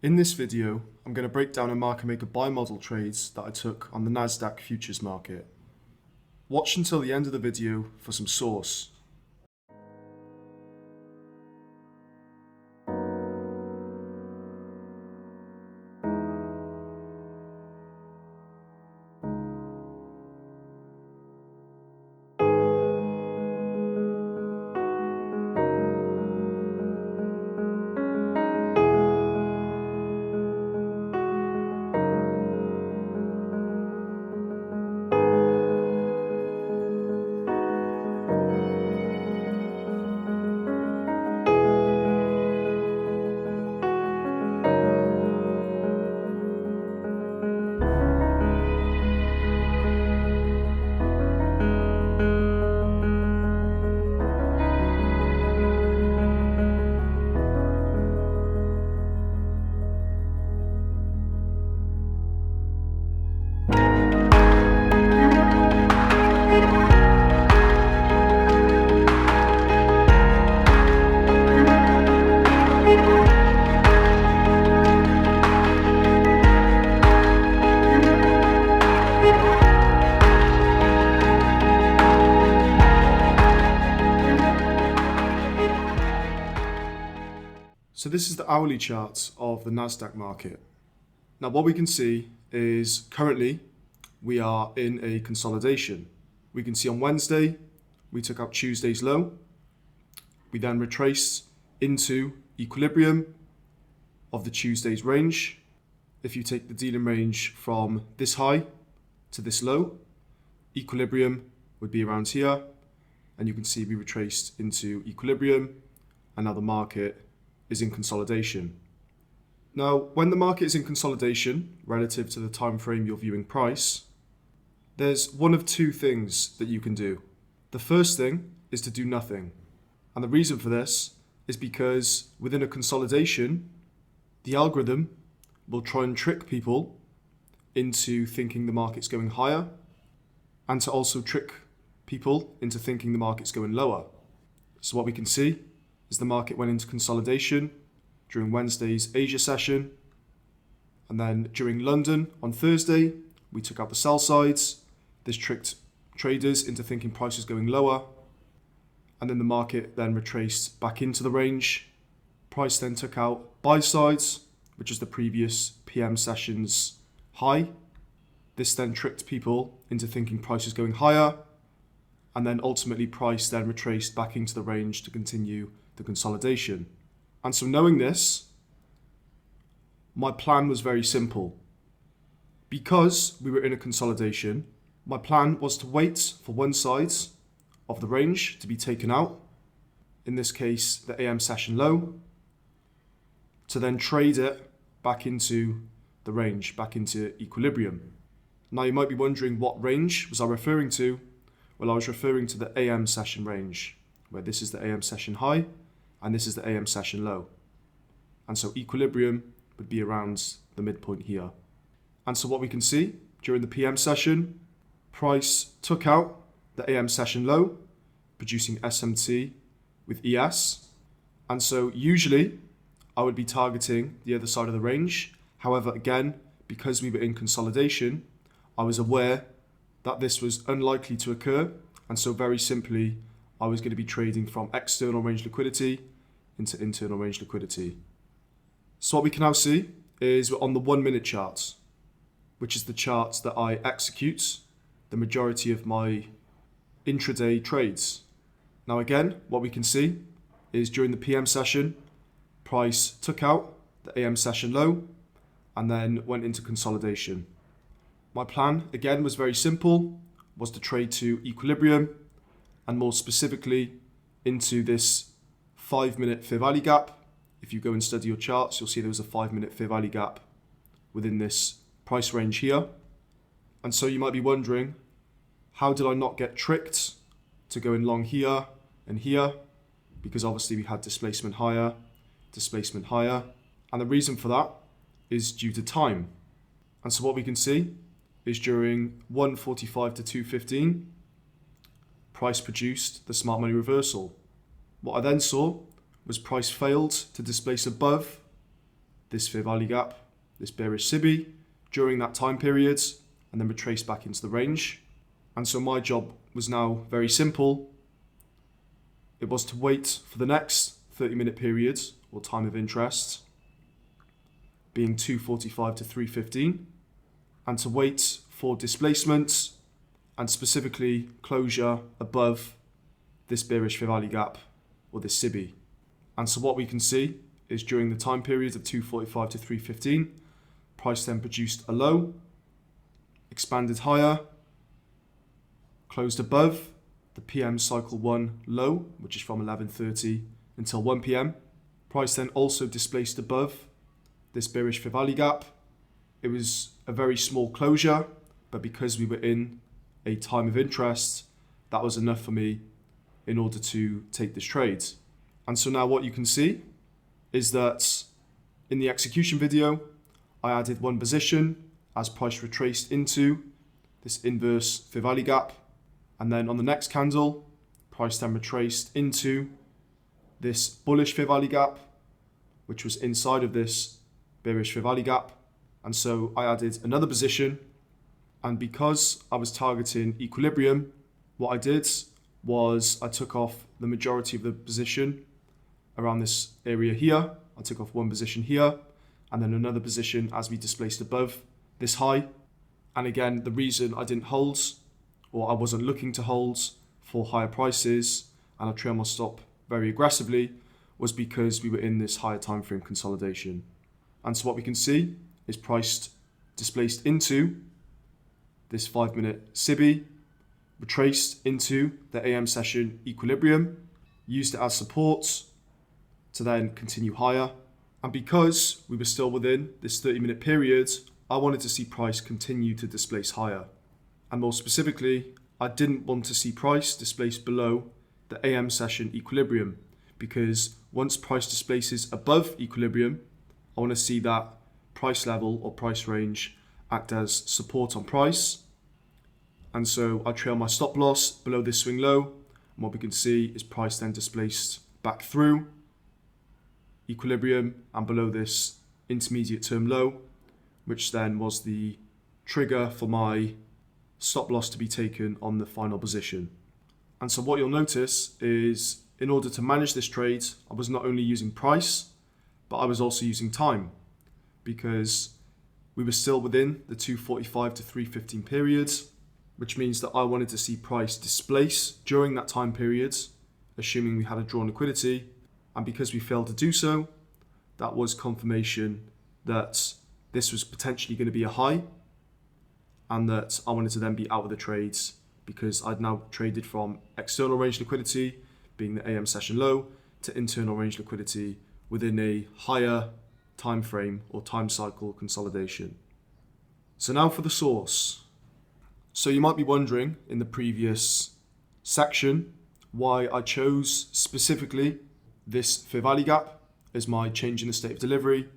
In this video, I'm going to break down a market maker buy model trades that I took on the Nasdaq futures market. Watch until the end of the video for some source. So this is the hourly chart of the Nasdaq market. Now what we can see is currently we are in a consolidation. We can see on Wednesday we took out Tuesday's low. We then retraced into equilibrium of the Tuesday's range. If you take the dealing range from this high to this low, equilibrium would be around here, and you can see we retraced into equilibrium, and now the market is in consolidation. Now, when the market is in consolidation relative to the time frame you're viewing price, there's one of two things that you can do. The first thing is to do nothing. And the reason for this is because within a consolidation, the algorithm will try and trick people into thinking the market's going higher, and to also trick people into thinking the market's going lower. So what we can see is the market went into consolidation during Wednesday's Asia session, and then during London on Thursday we took out the sell sides. This tricked traders into thinking price is going lower, and then the market then retraced back into the range. Price then took out buy sides, which is the previous PM session's high. This then tricked people into thinking price is going higher, and then ultimately price then retraced back into the range to continue the consolidation. And so knowing this, my plan was very simple. Because we were in a consolidation, my plan was to wait for one side of the range to be taken out, in this case the AM session low, to then trade it back into the range, back into equilibrium. Now you might be wondering, what range was I referring to? Well, I was referring to the AM session range, where this is the AM session high and this is the AM session low. And so equilibrium would be around the midpoint here. And so what we can see during the PM session, price took out the AM session low, producing SMT with ES. And so usually I would be targeting the other side of the range. However, again, because we were in consolidation, I was aware that this was unlikely to occur, and so very simply I was going to be trading from external range liquidity into internal range liquidity. So what we can now see is we're on the 1 minute chart, which is the chart that I execute the majority of my intraday trades. Now again, what we can see is during the PM session, price took out the AM session low and then went into consolidation. My plan again was very simple, was to trade to equilibrium, and more specifically into this 5 minute fair value gap. If you go and study your charts, you'll see there was a 5 minute fair value gap within this price range here. And so you might be wondering, how did I not get tricked to go in long here and here? Because obviously we had displacement higher, and the reason for that is due to time. And so what we can see is during 1:45 to 2:15, price produced the smart money reversal. What I then saw was price failed to displace above this fair value gap, this bearish SIBI, during that time period, and then retrace back into the range. And so my job was now very simple. It was to wait for the next 30-minute period, or time of interest, being 2:45 to 3:15, and to wait for displacement and specifically closure above this bearish fair value gap, or this SIBI. And so what we can see is during the time period of 2:45 to 3:15, price then produced a low, expanded higher, closed above the PM cycle 1 low, which is from 11:30 until 1 PM. Price then also displaced above this bearish fair value gap. It was a very small closure, but because we were in a time of interest, that was enough for me in order to take this trade. And so now what you can see is that in the execution video, I added one position as price retraced into this inverse fair value gap. And then on the next candle, price then retraced into this bullish fair value gap, which was inside of this bearish fair value gap. And so I added another position. And because I was targeting equilibrium, what I did was I took off the majority of the position around this area here. I took off one position here, and then another position as we displaced above this high. And again, the reason I didn't hold, or I wasn't looking to hold for higher prices, and I trailed my stop very aggressively, was because we were in this higher time frame consolidation. And so what we can see is price displaced into this 5-minute SIBI, retraced into the AM session equilibrium, used it as support to then continue higher. And because we were still within this 30-minute period, I wanted to see price continue to displace higher. And more specifically, I didn't want to see price displace below the AM session equilibrium, because once price displaces above equilibrium, I want to see that price level or price range act as support on price. And so I trail my stop loss below this swing low, and what we can see is price then displaced back through equilibrium and below this intermediate term low, which then was the trigger for my stop loss to be taken on the final position. And so what you'll notice is, in order to manage this trade, I was not only using price, but I was also using time, because we were still within the 2:45 to 3:15 periods, which means that I wanted to see price displace during that time period, assuming we had a drawn liquidity. And because we failed to do so, that was confirmation that this was potentially going to be a high, and that I wanted to then be out of the trades, because I'd now traded from external range liquidity, being the AM session low, to internal range liquidity within a higher time frame or time cycle consolidation. So now for the source. So you might be wondering in the previous section why I chose specifically this fair value gap as my change in the state of delivery,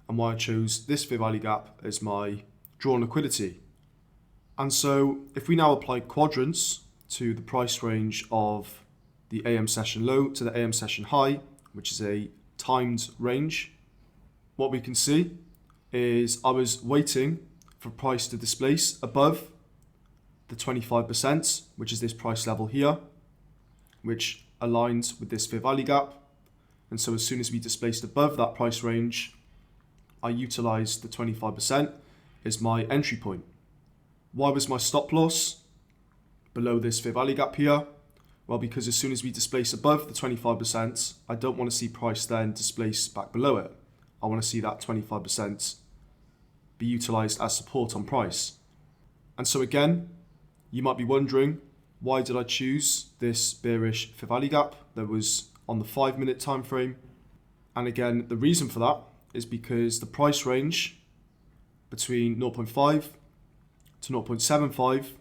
and why I chose this fair value gap as my drawn liquidity. And so if we now apply quadrants to the price range of the AM session low to the AM session high, which is a timed range, what we can see is I was waiting for price to displace above the 25%, which is this price level here, which aligns with this fair value gap. And so as soon as we displaced above that price range, I utilized the 25% as my entry point. Why was my stop loss below this fair value gap here? Well, because as soon as we displace above the 25%, I don't want to see price then displace back below it. I want to see that 25% be utilized as support on price. And so again, you might be wondering, why did I choose this bearish fair value gap that was on the 5-minute time frame? And again, the reason for that is because the price range between 0.5 to 0.75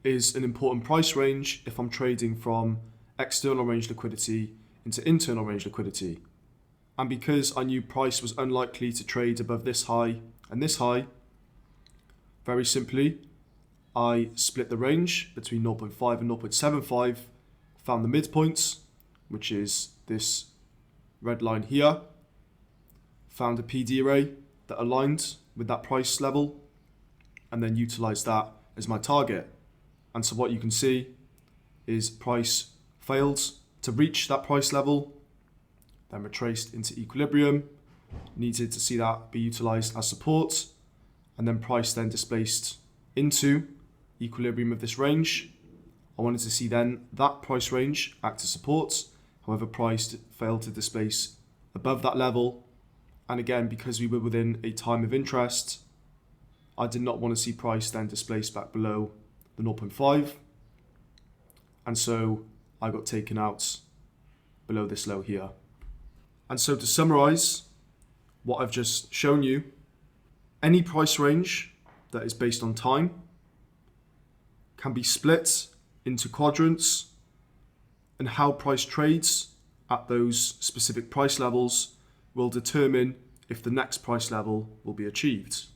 is an important price range if I'm trading from external range liquidity into internal range liquidity. And because I knew price was unlikely to trade above this high and this high, very simply, I split the range between 0.5 and 0.75, found the midpoint, which is this red line here, found a PD array that aligned with that price level, and then utilized that as my target. And so what you can see is price failed to reach that price level, then retraced into equilibrium, needed to see that be utilized as support, and then price then displaced into equilibrium of this range. I wanted to see then that price range act as support. However, price failed to displace above that level. And again, because we were within a time of interest, I did not want to see price then displace back below the 0.5. And so I got taken out below this low here. And so to summarize what I've just shown you, any price range that is based on time can be split into quadrants, and how price trades at those specific price levels will determine if the next price level will be achieved.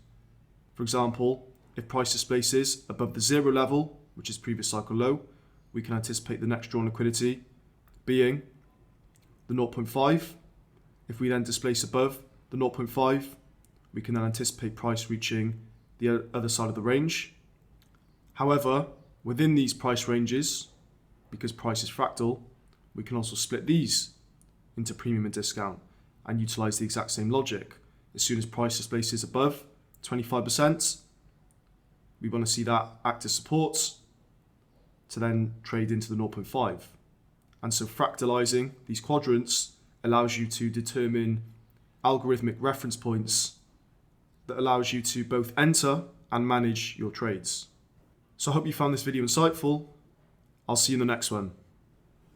For example, if price displaces above the 0 level, which is previous cycle low, we can anticipate the next drawn liquidity being the 0.5. If we then displace above the 0.5, we can then anticipate price reaching the other side of the range. However, within these price ranges, because price is fractal, we can also split these into premium and discount and utilize the exact same logic. As soon as price displaces above 25%, we want to see that act as support to then trade into the 0.5. And so fractalizing these quadrants allows you to determine algorithmic reference points that allows you to both enter and manage your trades. So I hope you found this video insightful. I'll see you in the next one.